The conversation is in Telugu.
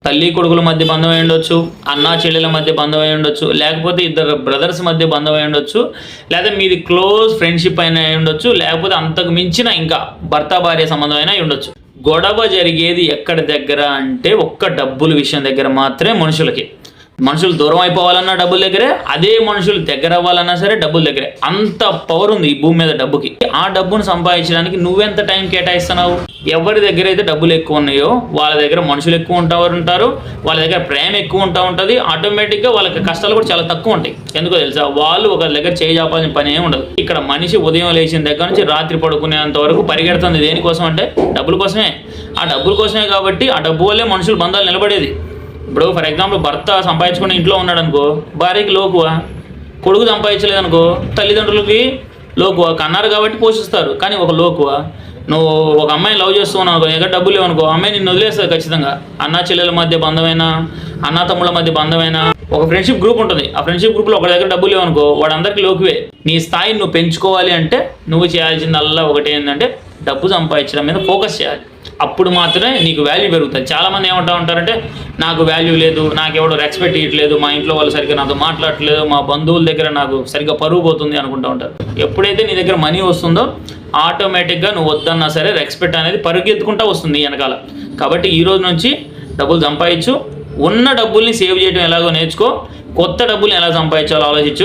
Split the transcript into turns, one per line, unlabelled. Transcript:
తల్లి కొడుకుల మధ్య బంధం అయి ఉండొచ్చు, అన్నా చెల్లెల మధ్య బంధం అయి ఉండొచ్చు, లేకపోతే ఇద్దరు బ్రదర్స్ మధ్య బంధం అయి ఉండొచ్చు, లేదా మీది క్లోజ్ ఫ్రెండ్షిప్ అయినా అయి ఉండొచ్చు, లేకపోతే అంతకు మించిన ఇంకా భర్త భార్య సంబంధం అయినా అయి ఉండొచ్చు. గొడవ జరిగేది ఎక్కడి దగ్గర అంటే ఒక్క డబ్బుల విషయం దగ్గర మాత్రమే. మనుషులు దూరం అయిపోవాలన్నా డబ్బుల దగ్గరే, అదే మనుషులు దగ్గర అవ్వాలన్నా సరే డబ్బుల దగ్గరే. అంత పవర్ ఉంది ఈ భూమి మీద డబ్బుకి. ఆ డబ్బును సంపాదించడానికి నువ్వెంత టైం కేటాయిస్తున్నావు? ఎవరి దగ్గర అయితే డబ్బులు ఎక్కువ ఉన్నాయో వాళ్ళ దగ్గర మనుషులు ఎక్కువ ఉంటారు, వాళ్ళ దగ్గర ప్రేమ ఎక్కువ ఉంటుంది. ఆటోమేటిక్గా వాళ్ళకి కష్టాలు కూడా చాలా తక్కువ ఉంటాయి. ఎందుకో తెలుసా? వాళ్ళు ఒకరి దగ్గర చేయి చాపాల్సిన పని ఏమి ఉండదు. ఇక్కడ మనిషి ఉదయం లేచిన దగ్గర నుంచి రాత్రి పడుకునేంత వరకు పరిగెడుతుంది దేనికోసం అంటే డబ్బుల కోసమే. ఆ డబ్బుల కోసమే కాబట్టి ఆ డబ్బు వల్లే మనుషులు బంధాలు నిలబడేది. ఇప్పుడు ఫర్ ఎగ్జాంపుల్ భర్త సంపాదించుకుని ఇంట్లో ఉన్నాడు అనుకో, భార్యకి లోకువా. కొడుకు సంపాదించలేదు అనుకో, తల్లిదండ్రులకి లోకువా. కన్నారు కాబట్టి పోషిస్తారు, కానీ ఒక లోకువా. నువ్వు ఒక అమ్మాయిని లవ్ చేస్తున్నావు అనుకో, ఎక్కడ డబ్బులు లేవనుకో, అమ్మాయి నిన్ను వదిలేస్తుంది ఖచ్చితంగా. అన్నా చెల్లెల మధ్య బంధమైనా, అన్నా తమ్ముళ్ళ మధ్య బంధమైనా, ఒక ఫ్రెండ్షిప్ గ్రూప్ ఉంటుంది. ఆ ఫ్రెండ్షిప్ గ్రూప్లో ఒకరి దగ్గర డబ్బులు లేవనుకో, వాడు అందరికీ లోకువే. నీ స్థాయిని నువ్వు పెంచుకోవాలి అంటే నువ్వు చేయాల్సిందల్లా ఒకటి ఏంటంటే డబ్బు సంపాదించడం మీద ఫోకస్ చేయాలి. అప్పుడు మాత్రమే నీకు వాల్యూ పెరుగుతుంది. చాలామంది ఏమంటా ఉంటారంటే నాకు వాల్యూ లేదు, నాకెవడో రెస్పెక్ట్ ఇవ్వట్లేదు, మా ఇంట్లో వాళ్ళు సరిగ్గా నాతో మాట్లాడట్లేదు, మా బంధువుల దగ్గర నాకు సరిగ్గా పరుగు పోతుంది అనుకుంటూ ఉంటారు. ఎప్పుడైతే నీ దగ్గర మనీ వస్తుందో ఆటోమేటిక్గా నువ్వు వద్దన్నా సరే రెస్పెక్ట్ అనేది పరుగెత్తుకుంటూ వస్తుంది వెనకాల. కాబట్టి ఈ రోజు నుంచి డబ్బులు సంపాదించు. ఉన్న డబ్బుల్ని సేవ్ చేయడం ఎలాగో నేర్చుకో. కొత్త డబ్బుల్ని ఎలా సంపాదించాలో ఆలోచించు.